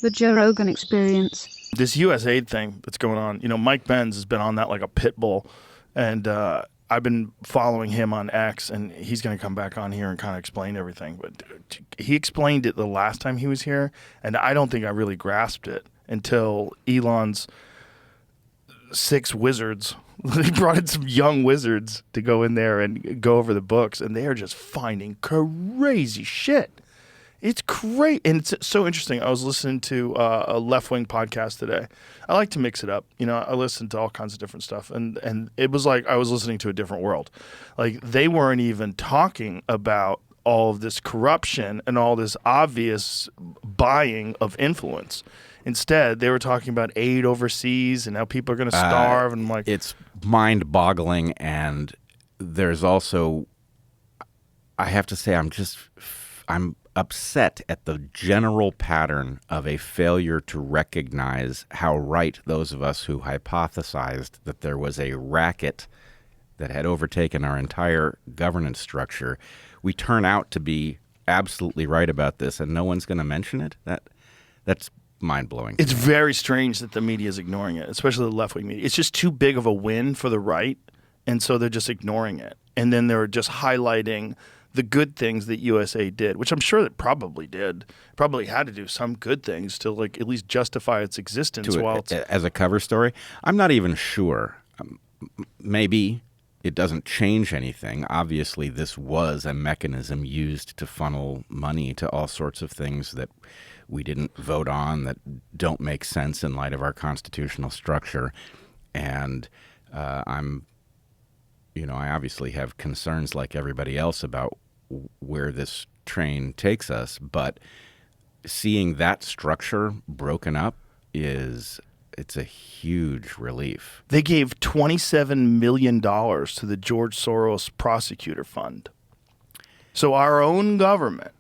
The Joe Rogan Experience. This USAID thing that's going on, Mike Benz has been on that like a pit bull, and I've been following him on X, and he's going to come back on here and kind of explain everything. But he explained it the last time he was here, and I don't think I really grasped it until Elon's 6 wizards. He brought in some young wizards to go in there and go over the books, and they are just finding crazy shit. It's great, and it's so interesting. I was listening to a left-wing podcast today. I like to mix it up. I listen to all kinds of different stuff, and it was like I was listening to a different world. Like, they weren't even talking about all of this corruption and all this obvious buying of influence. Instead, they were talking about aid overseas and how people are going to starve. And I'm like, it's mind-boggling, and there's also, I have to say, I'm upset at the general pattern of a failure to recognize how right those of us who hypothesized that there was a racket that had overtaken our entire governance structure, we turn out to be absolutely right about this, and no one's going to mention it. That's mind-blowing. It's very strange that the media is ignoring it, especially the left-wing media. It's just too big of a win for the right, and so they're just ignoring it. And then they're just highlighting the good things that USA did, which I'm sure it probably did. Probably had to do some good things to like at least justify its existence. As a cover story, I'm not even sure. Maybe it doesn't change anything. Obviously, this was a mechanism used to funnel money to all sorts of things that we didn't vote on, that don't make sense in light of our constitutional structure. And I obviously have concerns like everybody else about where this train takes us, but seeing that structure broken up it's a huge relief. They gave $27 million to the George Soros Prosecutor Fund. So our own government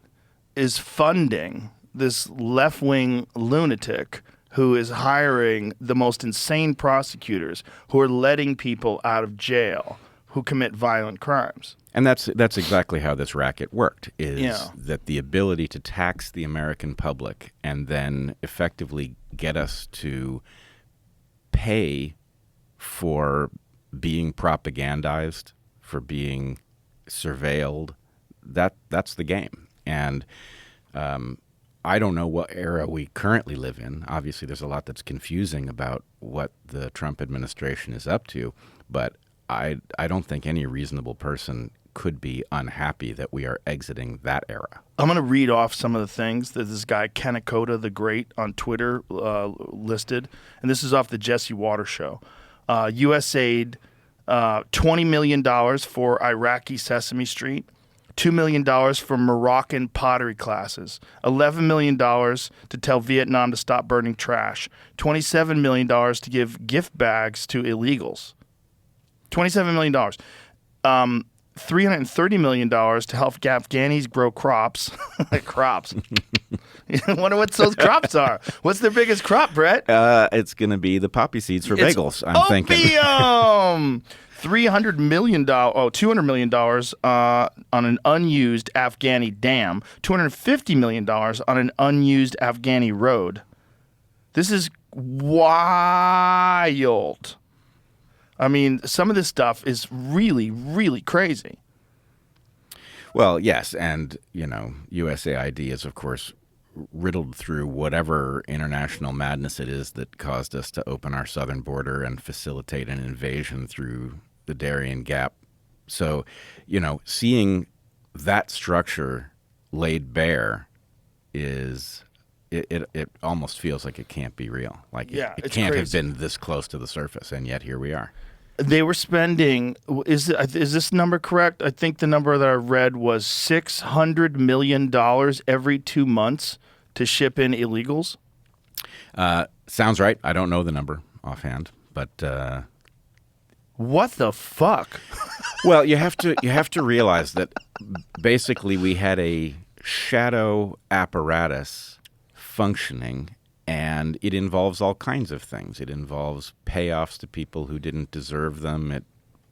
is funding this left-wing lunatic who is hiring the most insane prosecutors who are letting people out of jail who commit violent crimes. And that's exactly how this racket worked, is that the ability to tax the American public and then effectively get us to pay for being propagandized, for being surveilled, that's the game. And I don't know what era we currently live in. Obviously, there's a lot that's confusing about what the Trump administration is up to, but I don't think any reasonable person could be unhappy that we are exiting that era. I'm going to read off some of the things that this guy, Kanakota the Great, on Twitter listed. And this is off the Jesse Waters show. USAID, $20 million for Iraqi Sesame Street, $2 million for Moroccan pottery classes, $11 million to tell Vietnam to stop burning trash, $27 million to give gift bags to illegals. $27 million. $330 million to help Afghanis grow crops. Crops. I wonder what those crops are. What's their biggest crop, Brett? It's going to be the poppy seeds for bagels, I'm thinking. $200 million on an unused Afghani dam. $250 million on an unused Afghani road. This is wild. I mean, some of this stuff is really, really crazy. Well, yes, and, USAID is, of course, riddled through whatever international madness it is that caused us to open our southern border and facilitate an invasion through the Darien Gap. So, seeing that structure laid bare is... It almost feels like it can't be real. Like it can't have been this close to the surface, and yet here we are. They were spending, is this number correct? I think the number that I read was $600 million every 2 months to ship in illegals. Sounds right. I don't know the number offhand, but what the fuck? Well, you have to realize that basically we had a shadow apparatus functioning, and it involves all kinds of things. It involves payoffs to people who didn't deserve them. It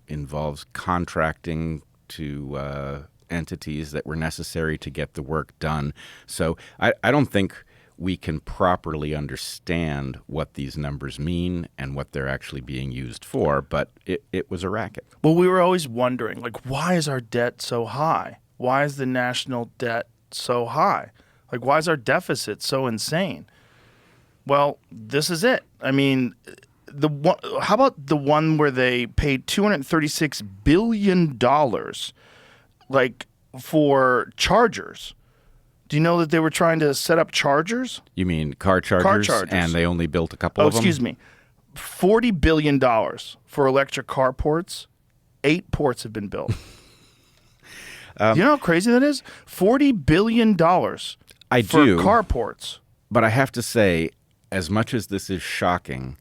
involves contracting to entities that were necessary to get the work done. So I don't think we can properly understand what these numbers mean and what they're actually being used for. But it was a racket. Well, we were always wondering, like, why is our debt so high? Why is the national debt so high? Like, why is our deficit so insane? Well, this is it. I mean, how about the one where they paid $236 billion, like, for chargers? Do you know that they were trying to set up chargers? You mean car chargers? And they only built a couple of them? Excuse me. $40 billion for electric car ports. 8 ports have been built. You know how crazy that is? $40 billion for carports. But I have to say, as much as this is shocking,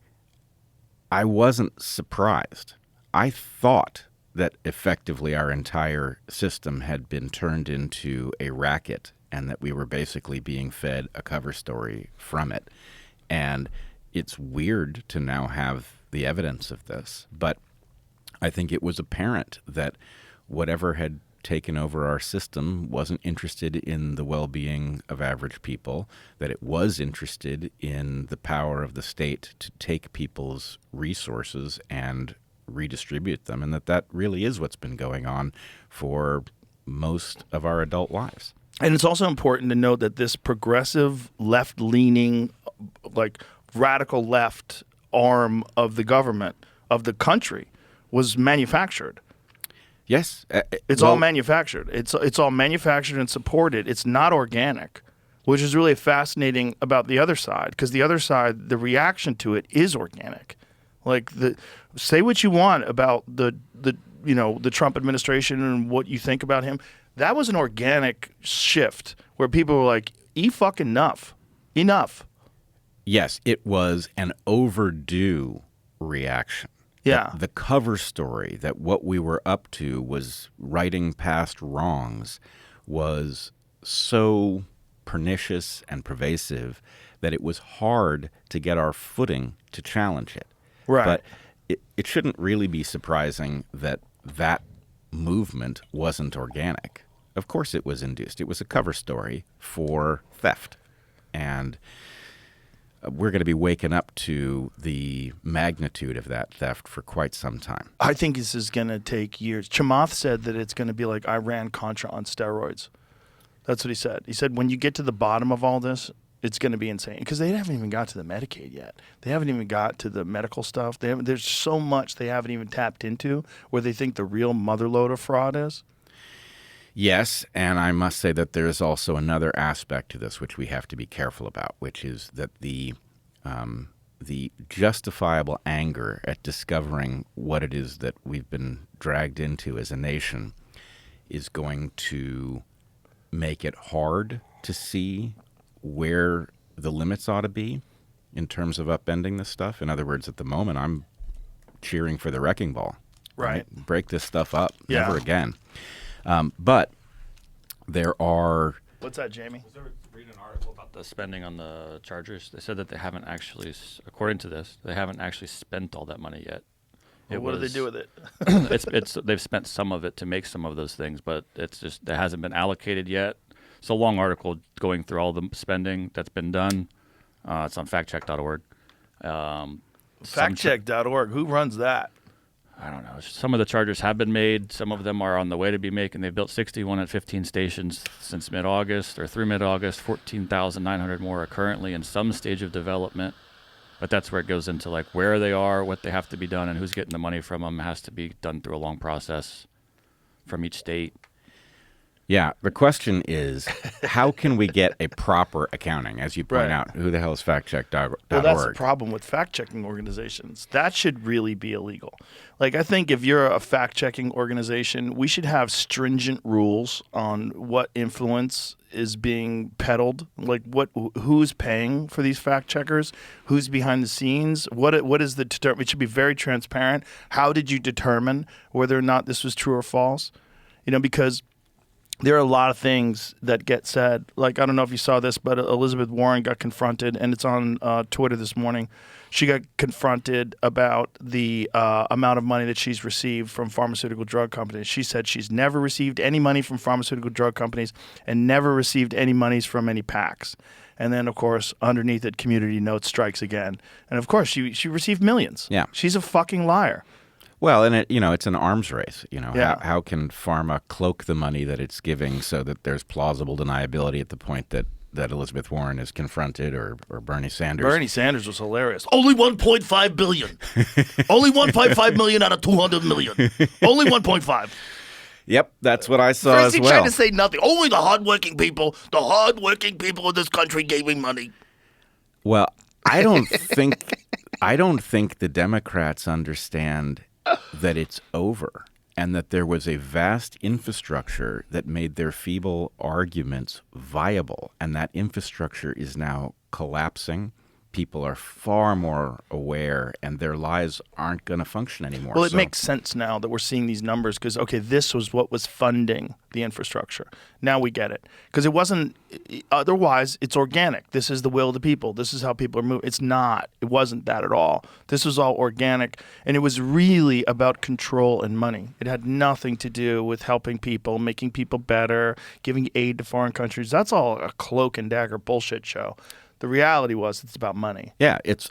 I wasn't surprised. I thought that effectively our entire system had been turned into a racket and that we were basically being fed a cover story from it. And it's weird to now have the evidence of this, but I think it was apparent that whatever had taken over our system wasn't interested in the well-being of average people, that it was interested in the power of the state to take people's resources and redistribute them, and that really is what's been going on for most of our adult lives. And it's also important to note that this progressive, left-leaning, like radical left arm of the government, of the country, was manufactured. Yes. It's all manufactured. It's all manufactured and supported. It's not organic, which is really fascinating about the other side, because the other side, the reaction to it is organic. Like, say what you want about the Trump administration and what you think about him. That was an organic shift where people were like, fucking enough. Yes, it was an overdue reaction. Yeah. The cover story that what we were up to was righting past wrongs was so pernicious and pervasive that it was hard to get our footing to challenge it. Right. But it shouldn't really be surprising that movement wasn't organic. Of course it was induced. It was a cover story for theft. And we're going to be waking up to the magnitude of that theft for quite some time. I think this is going to take years. Chamath said that it's going to be like Iran-Contra on steroids. That's what he said. He said when you get to the bottom of all this, it's going to be insane. Because they haven't even got to the Medicaid yet. They haven't even got to the medical stuff. There's so much they haven't even tapped into where they think the real motherload of fraud is. Yes, and I must say that there is also another aspect to this which we have to be careful about, which is that the justifiable anger at discovering what it is that we've been dragged into as a nation is going to make it hard to see where the limits ought to be in terms of upending this stuff. In other words, at the moment, I'm cheering for the wrecking ball. Right. Break this stuff up. Yeah. Never again. But there are... What's that, Jamie? Was there reading an article about the spending on the Chargers? They said that they haven't actually, according to this, they haven't actually spent all that money yet. What do they do with it? They've spent some of it to make some of those things, but it hasn't been allocated yet. It's a long article going through all the spending that's been done. It's on factcheck.org. Factcheck.org. Who runs that? I don't know. Some of the Chargers have been made. Some of them are on the way to be made. And they've built 61 at 15 stations since mid-August or through mid-August. 14,900 more are currently in some stage of development. But that's where it goes into like where they are, what they have to be done, and who's getting the money from them. It has to be done through a long process from each state. Yeah, the question is, how can we get a proper accounting? As you point out, who the hell is factcheck.org? Well, that's the problem with fact-checking organizations. That should really be illegal. Like, I think if you're a fact-checking organization, we should have stringent rules on what influence is being peddled. Like, who's paying for these fact-checkers? Who's behind the scenes? What is the it should be very transparent. How did you determine whether or not this was true or false? Because there are a lot of things that get said. Like, I don't know if you saw this, but Elizabeth Warren got confronted, and it's on Twitter this morning. She got confronted about the amount of money that she's received from pharmaceutical drug companies. She said she's never received any money from pharmaceutical drug companies and never received any monies from any PACs. And then, of course, underneath it, Community Notes strikes again. And, of course, she received millions. Yeah. She's a fucking liar. Well, and it's an arms race. Yeah. How can pharma cloak the money that it's giving so that there's plausible deniability at the point that Elizabeth Warren is confronted or Bernie Sanders? Bernie Sanders was hilarious. Only 1.5 billion. Only 1.5 million out of 200 million. Only 1.5. Yep, that's what I saw First as he well. tried to say nothing. Only the hardworking people of this country gave me money. Well, I don't think the Democrats understand that it's over and that there was a vast infrastructure that made their feeble arguments viable, and that infrastructure is now collapsing. People are far more aware, and their lives aren't going to function anymore. Well, it makes sense now that we're seeing these numbers because, okay, this was what was funding the infrastructure. Now we get it. Because it wasn't – otherwise, it's organic. This is the will of the people. This is how people are moving. It's not. It wasn't that at all. This was all organic, and it was really about control and money. It had nothing to do with helping people, making people better, giving aid to foreign countries. That's all a cloak and dagger bullshit show. The reality was it's about money. Yeah, it's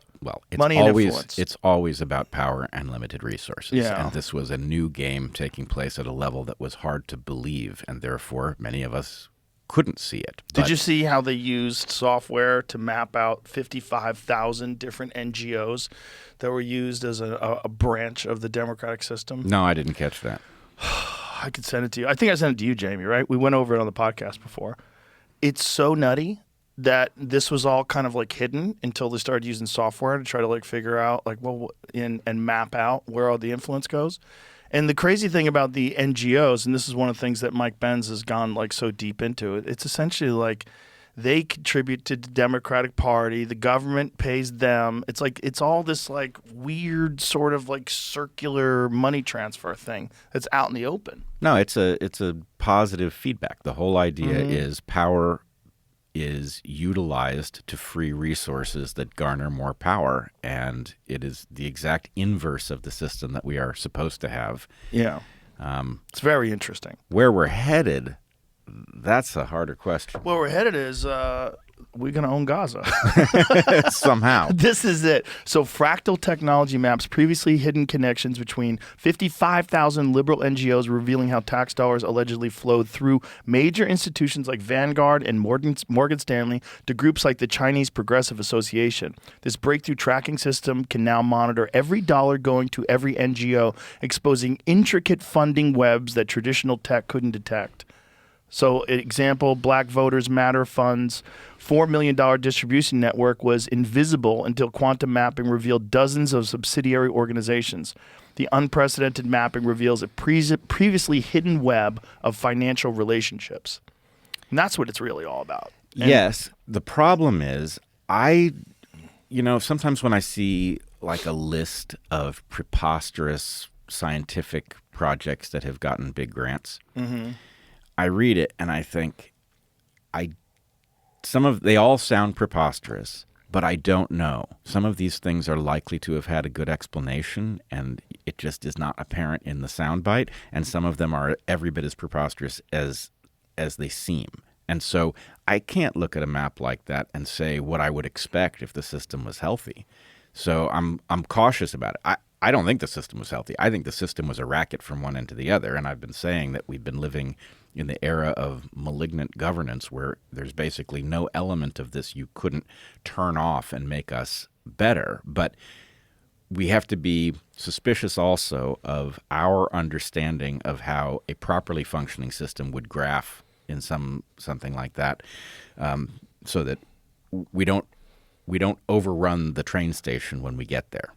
money and always influence. It's always about power and limited resources. Yeah. And this was a new game taking place at a level that was hard to believe, and therefore many of us couldn't see it. Did you see how they used software to map out 55,000 different NGOs that were used as a branch of the democratic system? No, I didn't catch that. I could send it to you. I think I sent it to you, Jamie, right? We went over it on the podcast before. It's so nutty that this was all kind of like hidden until they started using software to try to like figure out like and map out where all the influence goes. And the crazy thing about the NGOs, and this is one of the things that Mike Benz has gone like so deep into, it's essentially like they contribute to the Democratic Party, the government pays them. It's like it's all this like weird sort of like circular money transfer thing that's out in the open. No, it's a positive feedback. The whole idea is power is utilized to free resources that garner more power, and it is the exact inverse of the system that we are supposed to have. Yeah. It's very interesting. Where we're headed, that's a harder question. Where we're headed is we're going to own Gaza. Somehow. This is it. So Fractal Technology maps previously hidden connections between 55,000 liberal NGOs, revealing how tax dollars allegedly flowed through major institutions like Vanguard and Morgan Stanley to groups like the Chinese Progressive Association. This breakthrough tracking system can now monitor every dollar going to every NGO, exposing intricate funding webs that traditional tech couldn't detect. So, example, Black Voters Matter Fund's $4 million distribution network was invisible until quantum mapping revealed dozens of subsidiary organizations. The unprecedented mapping reveals a previously hidden web of financial relationships. And that's what it's really all about. And yes. The problem is, sometimes when I see like a list of preposterous scientific projects that have gotten big grants, I read it and I think, they all sound preposterous, but I don't know. Some of these things are likely to have had a good explanation, and it just is not apparent in the soundbite. And some of them are every bit as preposterous as they seem. And so I can't look at a map like that and say what I would expect if the system was healthy. So I'm cautious about it. I don't think the system was healthy. I think the system was a racket from one end to the other. And I've been saying that we've been living in the era of malignant governance where there's basically no element of this you couldn't turn off and make us better. But we have to be suspicious also of our understanding of how a properly functioning system would graph in something like that, so that we don't overrun the train station when we get there.